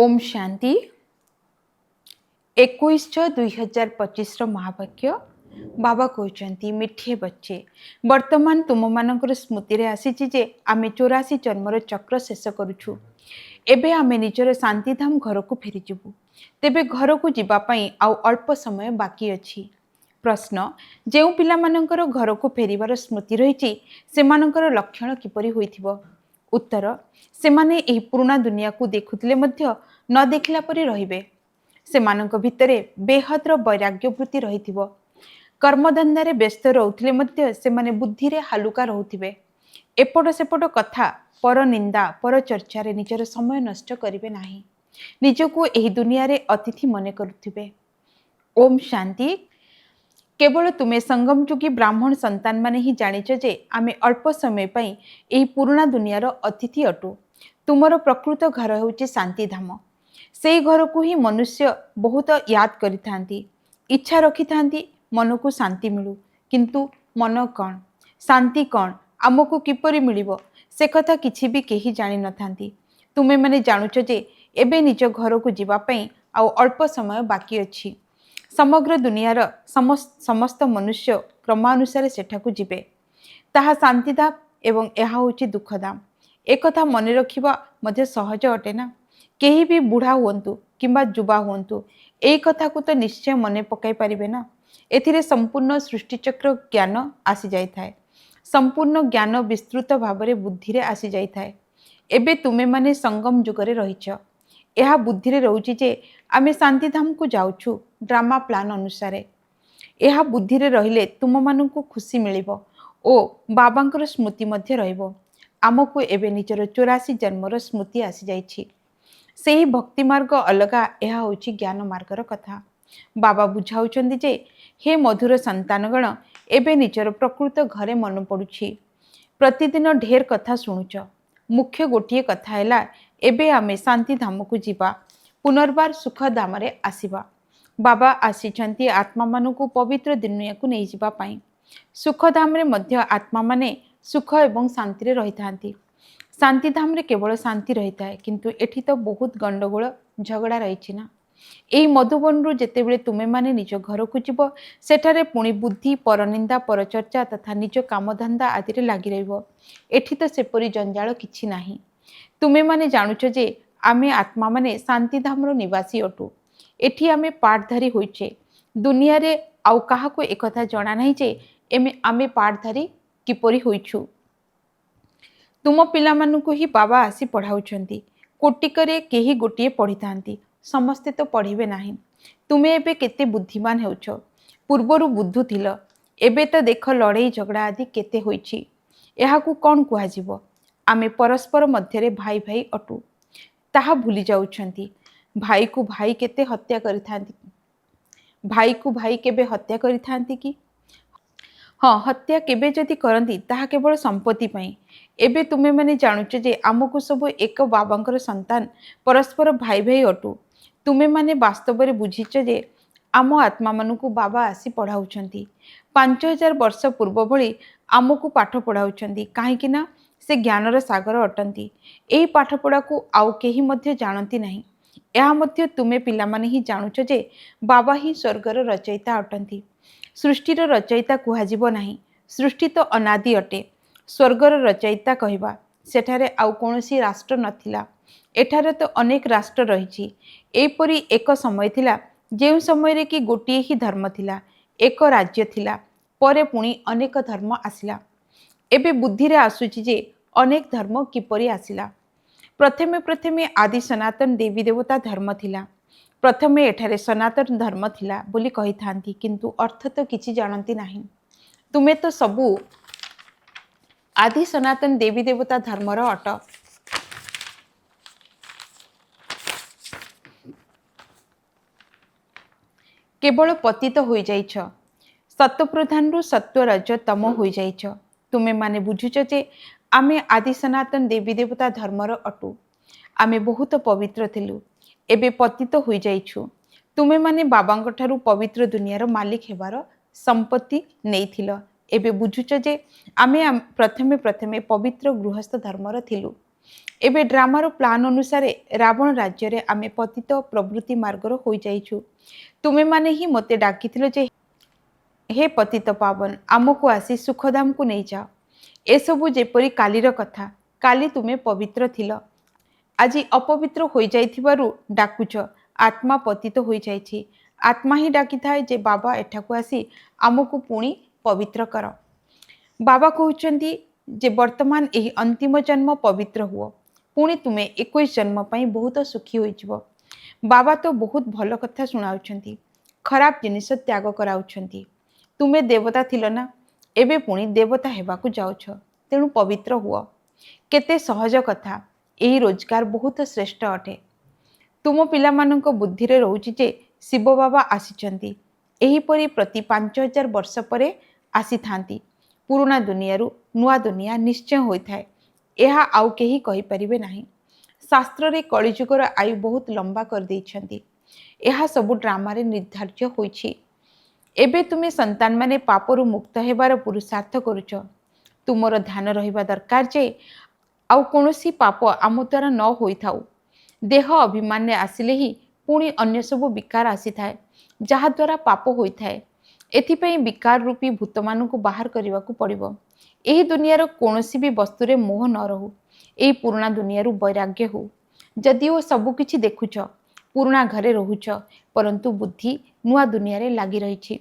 ओम शांति 21/6/2025 महावाक्य बाबा कहते मिठे बच्चे वर्तमान तुम मानकर स्मृति रे आसीची जे आमे 84 जन्मर चक्र शेष करुछु। एबे आमे निजर शांतिधाम घर को फेरी जिबु। तेबे घर को जिबा पई आउ अल्प समय बाकी अछि। प्रश्न जेउ पिला मानकर घर को फेरिबार स्मृति रहिछि सेमानकर लक्षण किपरि होइथिबो। उत्तर सेमाने एही पुराना दुनिया को देखुथिले मध्य न देखिला परि रहिबे। सेमानक भितरे बेहद्र वैराग्य वृत्ति रहिथिबो। कर्मधंदारे व्यस्त रहुथिले मध्य सेमाने बुद्धिरे हालुका रहुथिबे। एपट सेपट कथा पर निंदा पर चर्चारे निजर समय नष्ट करिवे नाही। निजको एही दुनिया रे अतिथि मने करुथिबे। ओम शांति केवल तुमे संगम युगी ब्राह्मण संतान माने ही जानिच जे आमे अल्प समय पई एही पुराना दुनियार अतिथि अटु। तुमर प्रकृत घर होउची शांतिधाम। सेई घर को ही मनुष्य बहुत याद करिथांती, इच्छा रखिथांती मन को शांति मिलू, किंतु मन कौन शांति कौन आमको किपरि मिलिबो से कथा किछि भी केही जानि नथांती। तुमे माने जानुछ जे एबे निज घर को जिबा पई आउ अल्प समय बाकी अछि। समग्र दुनियार समस्त मनुष्य क्रमानुसार सेठाकू जिबे। ताहा शांतिधाम एवं एहा होची दुखधाम। एक कथा मन रखिबा मध्ये सहज अटे ना। केही भी बुढ़ा हुंतु किंबा युवा हुंतु एई कथा को तो निश्चय मने पकाई पारिबे ना। एथिरे संपूर्ण सृष्टिचक्र ज्ञान आसी जाई थाए। संपूर्ण ज्ञान विस्तृत भावरे बुद्धि रे आसी जाई थाए। एबे तुमे माने संगम जुगरे रहिछ। एहा बुद्धि रे रहउची जे आमे शांतिधाम को जाउछु ड्रामा प्लान अनुसार। एहा बुद्धि रे रहिले तुम माननकु खुशी मिलिबो ओ बाबांकर स्मृति मध्य रहिबो। आमको एबे निजर 84 जन्मर स्मृति आसी जाइछि। सेही भक्ति मार्ग अलगा एहा होची ज्ञान मार्गर कथा। बाबा बुझाउचंदी जे हे मधुर संतानगण एबे निजर प्रकृत घरे मन पडुछि। प्रतिदिन ढेर कथा शुणुच। मुख्य गोटिए कथा हैला एबे आमे शांतिधाम को जिबा, पुनर्बार सुखधाम रे आसीबा। बाबा आसीचंती आत्मा मानकु पवित्र दुनिया को नहीं जिबा पाई। सुखधाम रे मध्य आत्मा माने सुख एवं शांति रे रहिथांती। शांतिधाम रे केवल शांति रही थाए, किंतु एठी तो बहुत गंडगोल झगड़ा रही ना। एई मधुबन रु जेतेबेले तुमे माने निज घर को जिवो सेठारे पुणी बुद्धि परनिंदा परचर्चा तथा निज कामधंदा आदि रे लागी रहिबो। एठी तो सेपरी जंजाल किछि नाही। तुमे माने जानुछ जे आमे आत्मा माने शांतिधाम रो निवासी अटु। एठी आमे पाठधारी होइछे। दुनिया रे आउ काहाको एकथा जणा नाही जे आमे पाठधारी किपरि होइछु। तुम पिला मानकु ही बाबा आसी पढ़ाउछंती। कोटिकरे केही गोटिए पढ़ी थांती, समस्ते तो पढ़िबे नाही। तुमे एबे केते बुद्धिमान हेउछ। पूर्वरु बुद्धु थिल, एबे तो देख लड़ाई झगड़ा आदि केते होइछि। एहाकु कोन कुहा जिवो। आमे परस्पर मध्यरे भाई भाई अटु, ताहा भूली जाउछंती। भाई को भाई केते हत्या करिथांती। भाई को भाई केबे हत्या करिथांती कि? हाँ, हत्या केबे जदि करंती ताहा केवल संपत्ति पई। एबे तुमे माने जानुछ जे आमको सब एक बाबांकर संतान परस्पर भाई भाई अटु। तुमे माने वास्तव रे बुझिछ जे आम आत्मा मानकु बाबा आसी पढ़ाउछंती। 5000 वर्ष पूर्व भली आमको पाठ पढ़ाउछंती, काहेकि ना से ज्ञानर सागर अटंती। एही पाठ पढ़ा को आउ केही मध्य जानती नाही। एहा मध्य तुमे पिला माने ही जानुछ जे बाबा ही स्वर्गर रचयिता अटंती। सृष्टिर रचयिता कुहाजिब नाही। सृष्टि तो अनादि अटे। स्वर्गर रचयिता कहवा सेठारे आउ कोनोसी राष्ट्र नथिला। एठारे तो अनेक राष्ट्र रहिछि। एपरि एक समय थिला जेउ समय रे कि गोटिए ही धर्म थिला, एक राज्य थिला, परे पुणी अनेक धर्म आसिला। एबे बुद्धि रे आसुछि जे अनेक धर्म किपरि आसिला। प्रथमे प्रथमे आदि सनातन देवी देवता धर्म थिला। प्रथमे एठारे सनातन धर्म थिला बोली कहि थांती, किंतु अर्थ तो किछि जानती नाही। तुमे तो सबु आदि सनातन देवी देवता धर्मर अट। केवल पतित होई जाइछ। सत्वप्रधान रु सत्व रज तम होई जाइछ। तुमे माने बुझुछ जे आमे आदि सनातन देवी देवता धर्मर अटु। आमे बहुत पवित्र थिलु, एबे पतित होई जाइछु। तुमे माने बाबांक ठारू पवित्र दुनियार मालिक हेबार संपत्ति नेइथिल। एबे बुझुछ जे आमे प्रथमे प्रथमे पवित्र गृहस्थ धर्मर थिलु। एबे ड्रामार प्लान अनुसार रावण राज्य रे आमे पतित प्रवृत्ति मार्गर हो जाइछु। तुमे माने ही मते डाकिथिलो जे हे पतित पावन आमको आसी सुखदाम को नहीं जाओ। एसबू जेपरी कालीर कथा, काली तुमे पवित्र थिल, आज अपवित्र हो जाइथिबारु डाकुच। आत्मा पतित हो जाइछि, आत्मा ही डाकी थाए जे बाबा एठाकू आसी आमको पुणी पवित्र कर। बाबा कहउचंती जे वर्तमान एही अंतिम जन्म पवित्र हुओ, पुणी तुमे 21 जन्म पाई बहुत सुखी होइजिवो। बाबा तो बहुत भल कथा सुनाउछंती, खराब जिनिस त्याग कराउछंती। तुमे देवता थिल ना, एबे पुणी देवता हेबाकू जाउछ, तेणु पवित्र हुओ। केते सहज कथा, एही रोजगार बहुत श्रेष्ठ अटे। तुम पिलामानंको बुद्धि रे रहुछि जे शिव बाबा आसीचंती, एहीपरि प्रति 5000 वर्ष परे आसी थांती। पुराना दुनियारू नुआ दुनिया निश्चय होइथाए, एहा आउ केही कहि परिबे नाही। शास्त्र रे कलिजुगर आयु बहुत लंबा कर देइछंती, एहा सबु ड्रामा रे निर्धार्य होइछि। एबे तुमे संतान माने पापरू मुक्त हेबार पुरुषार्थ करुछ। तुमर ध्यान रहिबा दरकार जे आउ कोनोसी पाप आम द्वारा न होइथाउ। देह अभिमान आसिले ही पुणी अन्य सबु विकार आसीथाए, जहा द्वारा पाप होइथाए। एथिपई विकार रूपी भूत मानकु बाहर करबाकू पड़िबो। एही दुनियार कोनोसी भी वस्तुरे मोह न रहू, एही पुराना दुनियारू वैराग्य हो। जदिओ सबु किछि देखुछ, पुराना घरे रहुछ, परंतु बुद्धि नुआ दुनिया रे लागी रहिछि।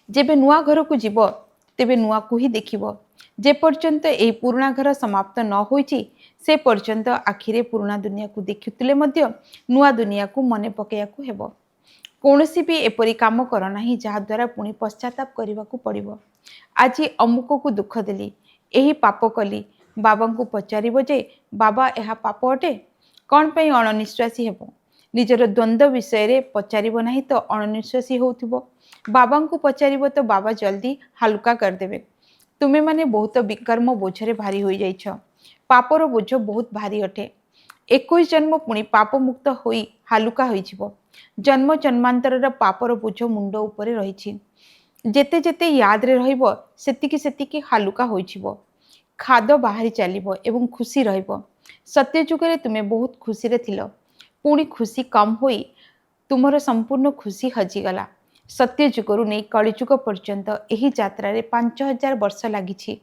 जेबे नुआ घर को जीव, तेबे नुआ को ही देखिबो। जे पर्यंत एही पुराना घर समाप्त न होइछि, से पर्यंत आखिरे पुराना दुनिया को देखुतिले मध्य नुआ दुनिया को मने पकेयाकू हेबो। कौनसी भी एपरी काम कर नाही जहा द्वारा पुणी पश्चाताप करबाकू पड़िबो। आज अमुक को दुख देली, एही पाप कली, बाबा को पचारिबो जे बाबा एहा पाप अटे, कौन पई अणनिश्वासी हेबो। निजर द्वंद्व विषय रे पचारिबो नाही तो अणनिश्वासी होउथिबो। बाबा को पचारिबो तो बाबा जल्दी हल्का कर देबे। तुमे माने बहुत विकर्म बोझरे भारी होई जाइछ। पापर बोझ बहुत भारी अटे। 21 जन्म पुणी पाप मुक्त होई हालुका होइजिवो। जन्म जन्मांतरर पापर बोझ मुंड उपरे रहिछि। जेते जेते याद रे रहिबो, सेतिकी सेतिकी हालुका होइजिवो। खाद बाहरी चलिबो एवं खुशी रहिबो। सत्य जुगरे तुमे बहुत खुशी रे थिलो, पुणी खुशी कम होई तुमर संपूर्ण खुशी हजिगला। सत्य जुगरु नहीं कलिजुग पर्यंत एही यात्रा रे 5000 वर्ष लागिछि।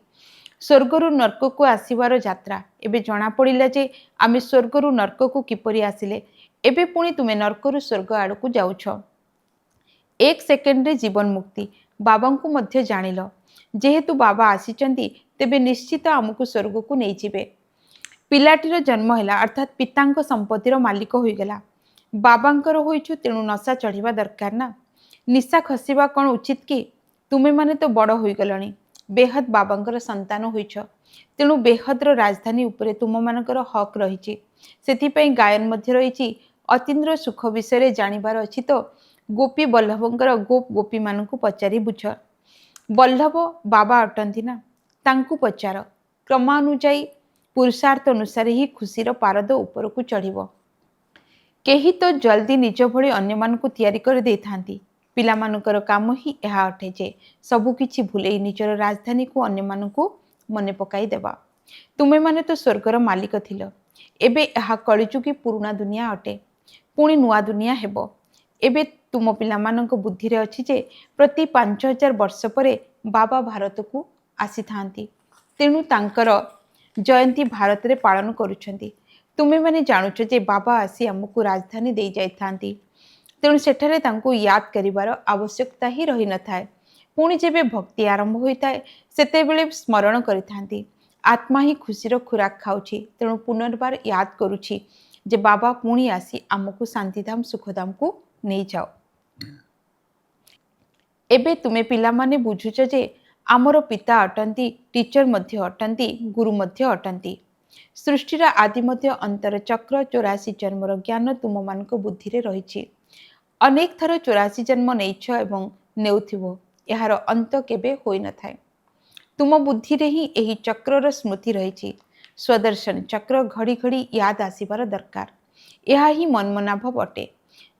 स्वर्गरु नर्क को आसीबार यात्रा। एबे जना पड़िला जे आमे स्वर्गरु नर्क को किपरि आसिले, एबे पुणी तुमे नर्करु स्वर्ग आड़कू जाउछ। 1 सेकेंड रे जीवन मुक्ति। बाबा को मध्य जानिलो, जेहेतु बाबा आसीचंती, तेबे निश्चित आमको स्वर्ग को नहीं जिबे। पिलाटीर जन्म हैला, अर्थात पितांक संपत्तिर मालिक होइगला। बाबांकर होइछु, तेणु नशा चढ़िबा दरकार ना। निशा खसिबा कौन उचित कि? तुमे माने तो बड़ होइगलणी, बेहद बाबांकर संतान होइछ, तेणु बेहद्र राजधानी उपरे तुम मानकर हक रहिछि। सेथिपई गायन मध्य रहिछि, अतीन्द्र सुख विषय जानिबार अछि तो गोपी बल्लभंकर गोप गोपी मानकु पचारि बुझ। बल्लभ बाबा अटंती ना, तांकु पचार। क्रमानुजाई पुरुषार्थ अनुसार ही खुशीर पारद उपरकू चढ़िबो। केही तो जल्दी निज भଳି अन्यमानकु तैयारी कर देइथांती। पिलामानकर काम ही एहा अटे जे सबु किछि भूलेई निजर राजधानी को अन्यमानकु मने पकाई देबा। तुमे माने तो स्वर्गर मालिक थिलो, एबे एहा कलिजुगी पुराना दुनिया अटे, पुणी नुआ दुनिया हेबो। एबे तुम पिलामानक बुद्धि रे अछि जे प्रति 5000 वर्ष परे बाबा भारत को आसी थांती, तेणु तांकर जयंती भारत रे पालन करुछंती। तुमे माने जानुछ जे बाबा आसी हमकु राजधानी दे जाई थांती, तेणु सेठारे तांको याद करिवार आवश्यकता ही रही न थाए। पुणी जेबे भक्ति आरंभ होइताए, सेतेबेले स्मरण करिथांती, आत्मा ही खुशीर खुराक खाउछि, तेणु पुनर्बार याद करुछि जे बाबा पुणी आसी आमकु शांतिधाम सुखधाम को नहीं जाओ। एबे तुमे पिला माने बुझुछ जे आमर पिता अटंती, टीचर मध्य अटंती, गुरु मध्य अटंती। सृष्टिर आदि मध्य अंतर चक्र 84 जन्मर ज्ञान तुम मानक बुद्धि रे रहिछि। अनेक थर 84 जन्म नेइछ एवं नेउथिबो, एहार अंत केबे होई न थाए। तुम बुद्धि रे ही एही चक्रर स्मृति रहिछि। स्वदर्शन चक्र घड़ी घड़ी याद आसीबार दरकार। एहा ही मनमनाभ अटे।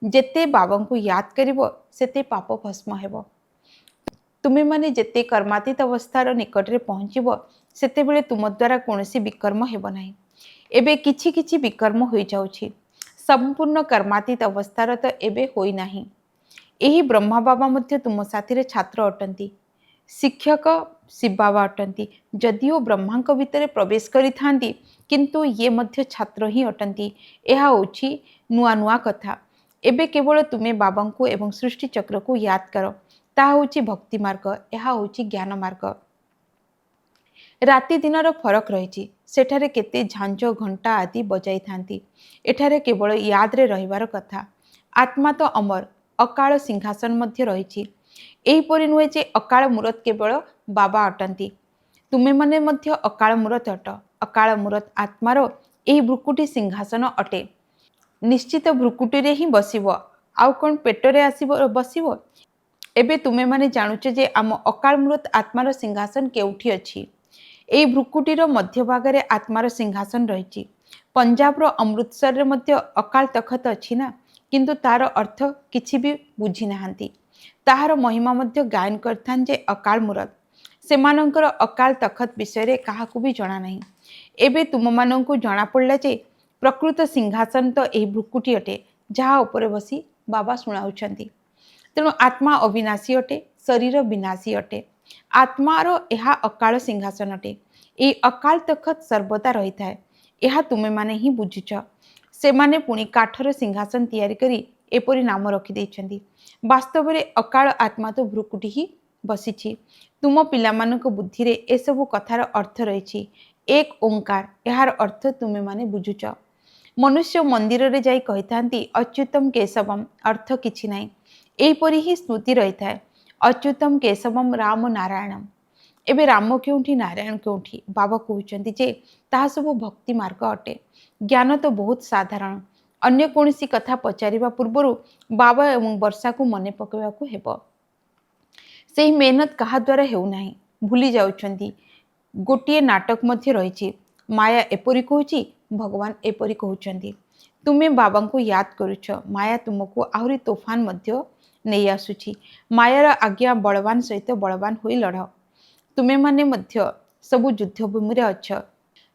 जेते बाबा को याद करिवो, सेते पाप भस्म हेबो। तुमे माने जेते कर्मातीत अवस्थार निकट रे पहुँचिबो, सेते बेले तुम द्वारा कोनोसी विकर्म हेबो नाही। एबे किछि किछि विकर्म होई जाउछि। संपूर्ण कर्मातीत अवस्थार तो एबे होई नाही। एही ब्रह्मा बाबा मध्य तुम साथी छात्र अटंती, शिक्षक शिव बाबा अटंती। जदिओ ब्रह्मांक भितर प्रवेश करि थांती किंतु ये मध्य छात्र ही अटंती। एहा होछि नुआ नुआ कथा। एबे केवल तुमे बाबा को एवं सृष्टि चक्र को याद करो। ता होछि भक्ति मार्ग, एहा होछि ज्ञान मार्ग। राति दिनर फरक रही। सेठारे केते झांझ घंटा आदि बजाई थांती। एठारे केवल याद रे रहिबार कथा। आत्मा तो अमर, अकाल सिंहासन मध्य रही। एहीपरि नुहे जे अकाल मूरत केवल बाबा अटंती। तुमे मने मध्य अकाल मूरत अट। अकाल मूरत आत्मार एही भ्रुकुटी सिंहासन अटे। निश्चित भ्रुकुटी रे ही बसिब, आउ कोन पेटरे आसिब बसिब। एबे तुमे माने जानुचे जे आम अकाल मूरत आत्मार सिंहासन केउठी अछि। एई भ्रुकुटीर मध्य भागरे आत्मार सिंहासन रही। पंजाबर अमृतसर रे मध्य अकाल तखत अछि ना, किंतु तार अर्थ किछि भी बुझी नाहंती। ताहार महिमा मध्य गायन करथान जे अकाल मूरत। सेमानंकर अकाल तखत विषय रे काहाकु भी जणा नाही। एबे तुम मानंकु जणा पड़ला जे प्रकृत सिंहासन तो एही भ्रुकुटी अटे, जहा उपरे बसी बाबा सुनाउछंती। तेणु आत्मा अविनाशी अटे, शरीर विनाशी अटे। आत्मार यह अकाल सिंहासन अटे। ये अकाल तखत सर्वदा रही थाए। यह तुमे माने ही बुझुच। से माने पुणी काठर सिंहासन तैयारी करी एपरी नाम रखी देइछंती। वास्तव में अकाल आत्मा तो भ्रुकुटी ही बसीछि। तुम पिलामानक बुद्धि रे ए सब कथार अर्थ रही। एक ओंकार, यार अर्थ तुमे माने बुझुच। मनुष्य मंदिर रे जाई कहिथांती अच्युतम केशवम, अर्थ किछि नाही। एहीपरि ही स्मृति रही थाए। अच्युतम केशवम राम नारायणम। एबे राम क्योंठी नारायण क्योंठी बाबा कहउचंती जे ताहा सब भक्ति मार्ग अटे। ज्ञान तो बहुत साधारण। अन्य कोनसी कथा पचारिबा पूर्वरु बाबा एवं वर्षा को मने पकेबाकू हेबो। सेही मेहनत कहा द्वारा हेउ नाही, भूली जाउचंती। गोटिए नाटक मध्य रही। माया एपरी कहूची, भगवान एपरी कहउचंती। तुमे बाबा को याद करुछ, माया तुमको आहुरी तोफान मध्य नहीं आसुची। मायार आज्ञा बलवान सहित बलवान होई लड़। तुमे माने मध्य सबु युद्धभूमि रे अछ।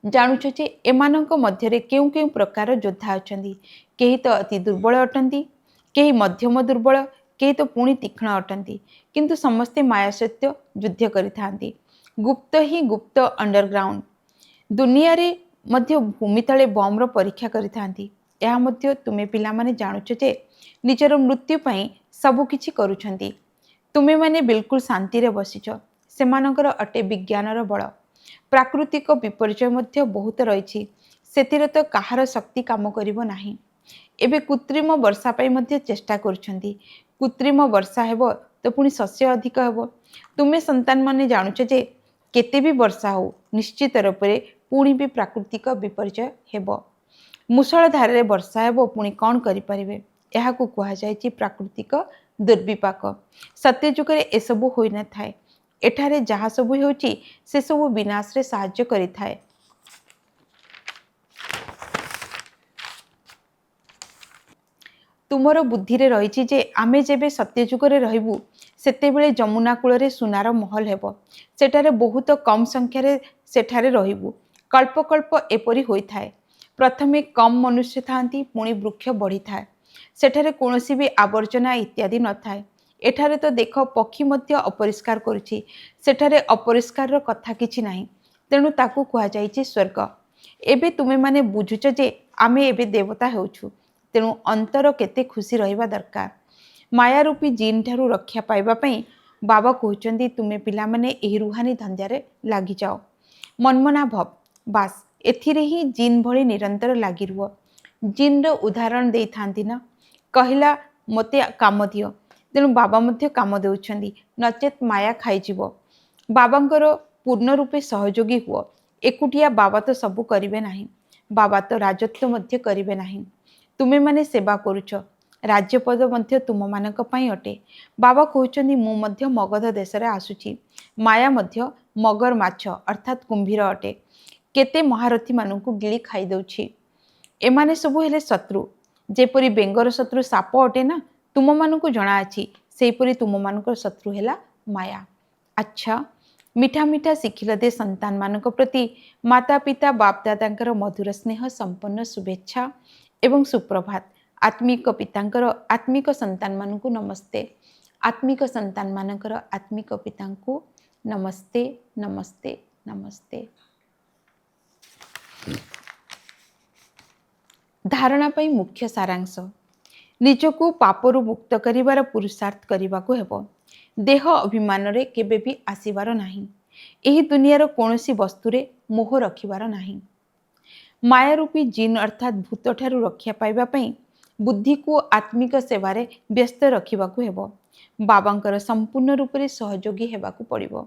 जानुछ जे एमानंक मध्यरे केउ केउ प्रकार योद्धा अछंती। केही तो अति दुर्बल अटंती, केही मध्यम दुर्बल, केही तो पुणी तीक्ष्ण अटंती। किंतु समस्ते माया सहित युद्ध करिथांती। गुप्त ही गुप्त अंडरग्राउंड दुनिया रे मध्य भूमि तले बम रो परीक्षा करिथांती। यह मध्य तुमे पिला माने जानुछ जे निजर मृत्यु पई सबु किछि करूछंती। तुमे माने बिल्कुल शांति रे बसिछ। सेमानकर अटे विज्ञानर बळ। प्राकृतिक विपर्यय मध्य बहुत रही। सेतिरे तो काहार शक्ति काम करिवो नाही। एबे कृत्रिम वर्षा पाई मध्य चेष्टा करूछंती। कृत्रिम वर्षा हेबो तो पुणी शस्य अधिक हेबो। तुमे संतान माने जानुछ जे केते भी वर्षा हो निश्चित रूपे पुणी भी प्राकृतिक विपर्यय हेबो। मुसळधार रे वर्षा हेबो, पुणी कौन करि परिबे। एहाकू कुहा जायछि प्राकृतिक दुर्विपाक। सत्य जुगरे एसबु होई न थाए। एठारे जहा सबु हेउछि से सबु विनाश रे साहाय्य करि थाए। तुमर बुद्धि रे रहिछि जे आमे जेबे सत्य जुगरे रहिबु सेतेबेले जमुना कूଳରେ सुनार महल हेबो। सेठारे बहुत कम संख्या रे सेठारे रहिबु। कल्प कल्प एपरि होई थाए। प्रथमे कम मनुष्य थांती, पुणी वृक्ष बढ़ी थाए। सेठारे कोनोसी भी आवर्जना इत्यादि न थाए। एठारे तो देख पक्षी मध्य अपरिष्कार करुछि। सेठारे अपरिष्कार रो कथा किछि नाही। तेणु ताकू कुहा जायछि स्वर्ग। एबे तुमे माने बुझुछ जे आमे एबे देवता हेउछु। तेणु अंतर केते खुशी रहिबा दरकार। माया रूपी जीन ठारू रक्षा पाइबा पई बाबा कहउचंती तुमे पिला माने एही रुहानी धंद्यारे लागि जाओ। मनमना भव, बास एथिरे ही जीन भଳି निरंतर लागि रुह। जीन रो उदाहरण देई थांती ना, कहिला मते काम दियो। तेणु बाबा मध्य काम देउछंती, नचेत माया खाई जिवो। बाबांकर पूर्ण रूपे सहयोगी हुओ। एकुटिया बाबा तो सबु करिवे नाही। बाबा तो राजत्व मध्य करिवे नाही। तुमे माने सेवा करूछ। राज्यपद मध्य तुम मानक पई अटे। बाबा कहउचंती मु मध्य मगध देश रे आसुची। माया मध्य मगर माछ अर्थात कुंभीर अटे। केते महारथी मानकु गिली खाई दउछि। एमाने सबु हेले शत्रु। जेपरि बेंगर शत्रु साप अटे ना, तुम मानकु जणा अछि सेहीपरि तुम मानकर शत्रु हेला माया। अच्छा, मिठा मिठा शिखिल दे संतान मानक प्रति माता पिता बाप दादांकर मधुर स्नेह संपन्न शुभेच्छा एवं सुप्रभात। आत्मिक पितांकर आत्मिक संतान मानकु नमस्ते। आत्मिक संतान मानकर आत्मिक पितांकु नमस्ते नमस्ते नमस्ते। धारणा पई मुख्य सारांश। निजकु पापरु मुक्त करिवार पुरुषार्थ करिबाकु हेबो। देह अभिमान रे केबे भी आसीबार नाही। एही दुनियार कोनोसी वस्तुरे मोह रखिबार नाही। माया रूपी जिन अर्थात भूत ठारू रक्षा पाइबा पई बुद्धि को आत्मिक सेवारे व्यस्त रखिबाकु हेबो। बाबांकर संपूर्ण रूपरे सहयोगी हेबाकु पड़िबो।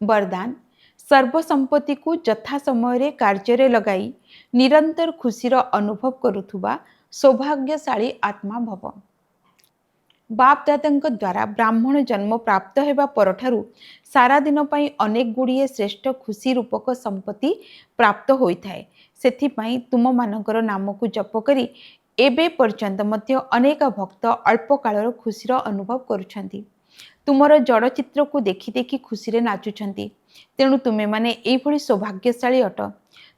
वरदान सर्व संपत्ति को यथा समय रे कार्य रे लगाई निरंतर खुशीर अनुभव करुथुबा सौभाग्यशाली आत्मा भव। बाप दादांक द्वारा ब्राह्मण जन्म प्राप्त हेबा परठारु सारा दिन पई अनेक गुड़िए श्रेष्ठ खुशी रूपक संपत्ति प्राप्त होइथाए। सेथिपई तुम मानकर नाम को जप करी एबे पर्यंत मध्य अनेक भक्त अल्प कालर खुशीर अनुभव करुछंती। तुमर जड़ चित्र को देखि देखि खुशी रे नाचुछंती। तेणु तुमे माने एई भली सौभाग्यशाली अट।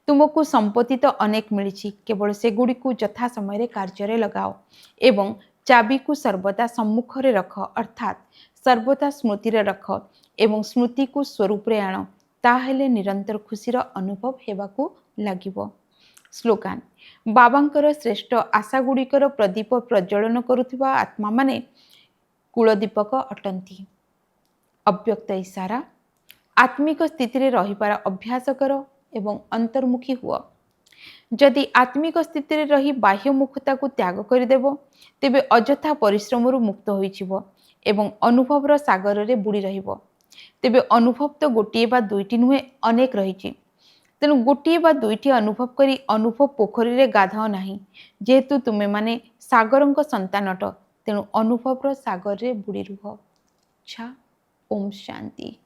तुमको संपत्ति तो अनेक मिली, केवल सेगुड़ी को यथा समय कार्य लगाओ एवं चाबी को सर्वदा सम्मुख रे रख अर्थात सर्वदा स्मृति रे रख एवं स्मृति को स्वरूप रे आण। ताहेले निरंतर खुशीर अनुभव हेबाकू लागिबो। स्लोगान बाबांकर श्रेष्ठ आशा गुड़िकर प्रदीप प्रज्वलन करुथिबा आत्मा माने कुलदीपक अटंती। अव्यक्त इशारा आत्मिक स्थिति रे रहिबार अभ्यास कर एवं अंतर्मुखी हुआ। जदि आत्मिक स्थिति रे रही बाह्य मुखता को त्याग करदेव तेबे अजथा परिश्रम मुक्त होइछिबो एवं अनुभवर सागर रे बुड़ी रहिबो। तेबे अनुभव तो गोटिए बा दुईटी नुहे अनेक रहिछि। तेणु गोटिए बा दुईटी अनुभव करी अनुभव पोखरी रे गाधाओ नाही। जेहेतु तुमे माने सागरंक संतान अट तेणु अनुभवर सागर रे बुड़ी रुह। अच्छा ओम शांति।